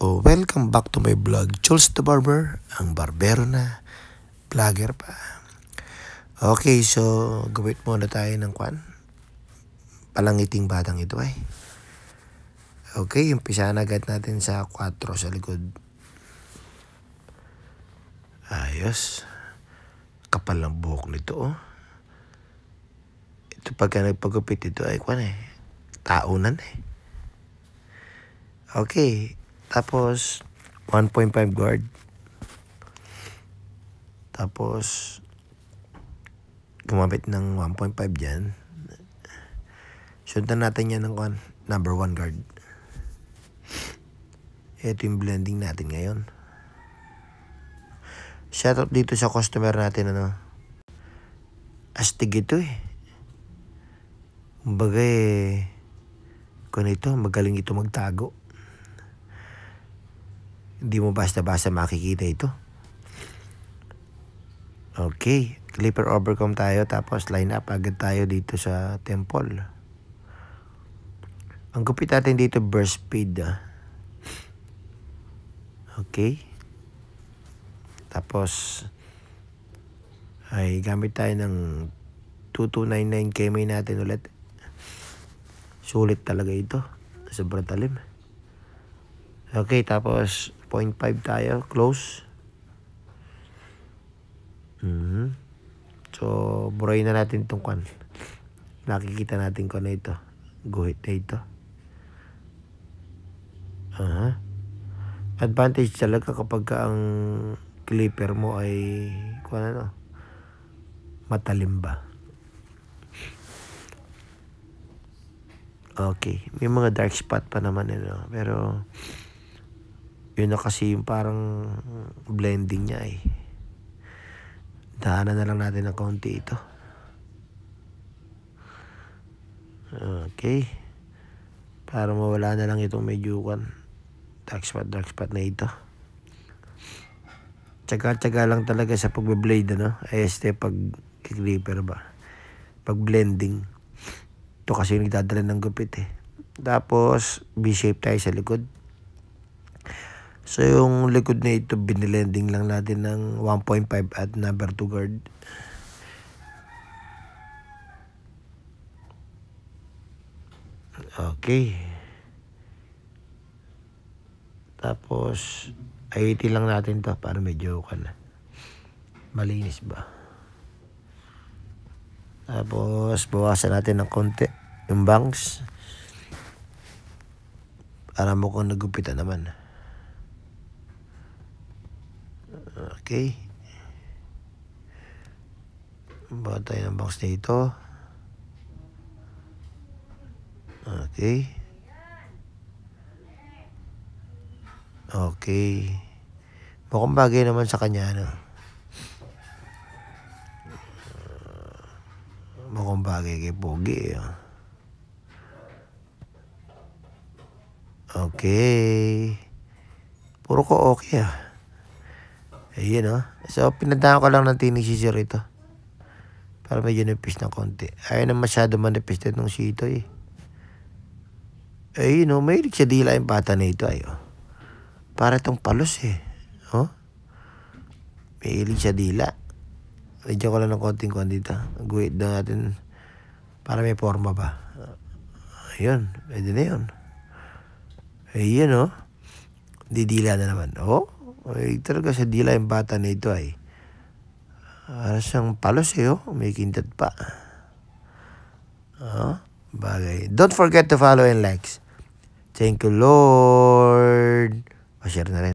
Oh, welcome back to my vlog, Jules the Barber, ang barbero na, vlogger pa. Okay, so gawin muna tayo ng palangiting batang ito ay. Okay, umpisa na agad natin sa 4 sa likod. Ayos. Kapal ng buhok nito oh. Ito pagka nagpagupit ito ay taunan eh. Okay, tapos 1.5 guard. Tapos gumamit ng 1.5 dyan. Sundan natin yan ng number 1 guard. Ito yung blending natin ngayon. Shoutout dito sa customer natin astig ito eh. Kumbaga magaling ito magtago. Hindi mo basta-basta makikita ito. Okay, clipper overcome tayo tapos line up agad tayo dito sa temple. Ang gupit natin dito burst speed Okay. Tapos ay gamit tayo ng 2299 kmi natin ulit. Sulit talaga ito. Sobrang talim. Okay, tapos 0.5 tayo, close. So, burayin na natin itong nakikita natin na ito. Guhit na ito. Advantage talaga kapag ang clipper mo ay matalim ba. Okay, may mga dark spot pa naman pero yun na kasi yung parang blending niya eh. Daanan na lang natin ng konti ito. Okay. Para mawala na lang itong medyo dark spot na ito. Tsaga-tsaga lang talaga sa pagbe-blade pag clipper ba. Pag blending. Ito kasi yung nagdadala ng gupit eh. Tapos V-shape tayo sa likod. So yung likod na ito binilending lang natin ng 1.5 at number 2 guard. Okay. Tapos ayutin lang natin to para medyo malinis ba. Tapos bawasan natin ng konti yung bangs para mukhang nagupitan naman. Okay. Bawa tayo ng bangs dito. Okay. Okay. Mukhang bagay naman sa kanya mukhang bagay kay Pogi Okay. Puro ko okay Ayun So pinadaan ko lang ng tining scissor ito para medyo nipis ng konti. Ayaw na masyado manipis itong sito eh. Ayun may sa dila yung pata na ito para itong palos eh. May ilig sa dila. Medyo ko lang ng konting dito. Guhit na natin para may forma ba. Ayun, pwede na yun. Ayun didila na naman. Ay talaga sa dila yung bata na ito para siyang palos may kintat pa. Bagay. Don't forget to follow and likes. Thank you Lord. Pa-share na rin.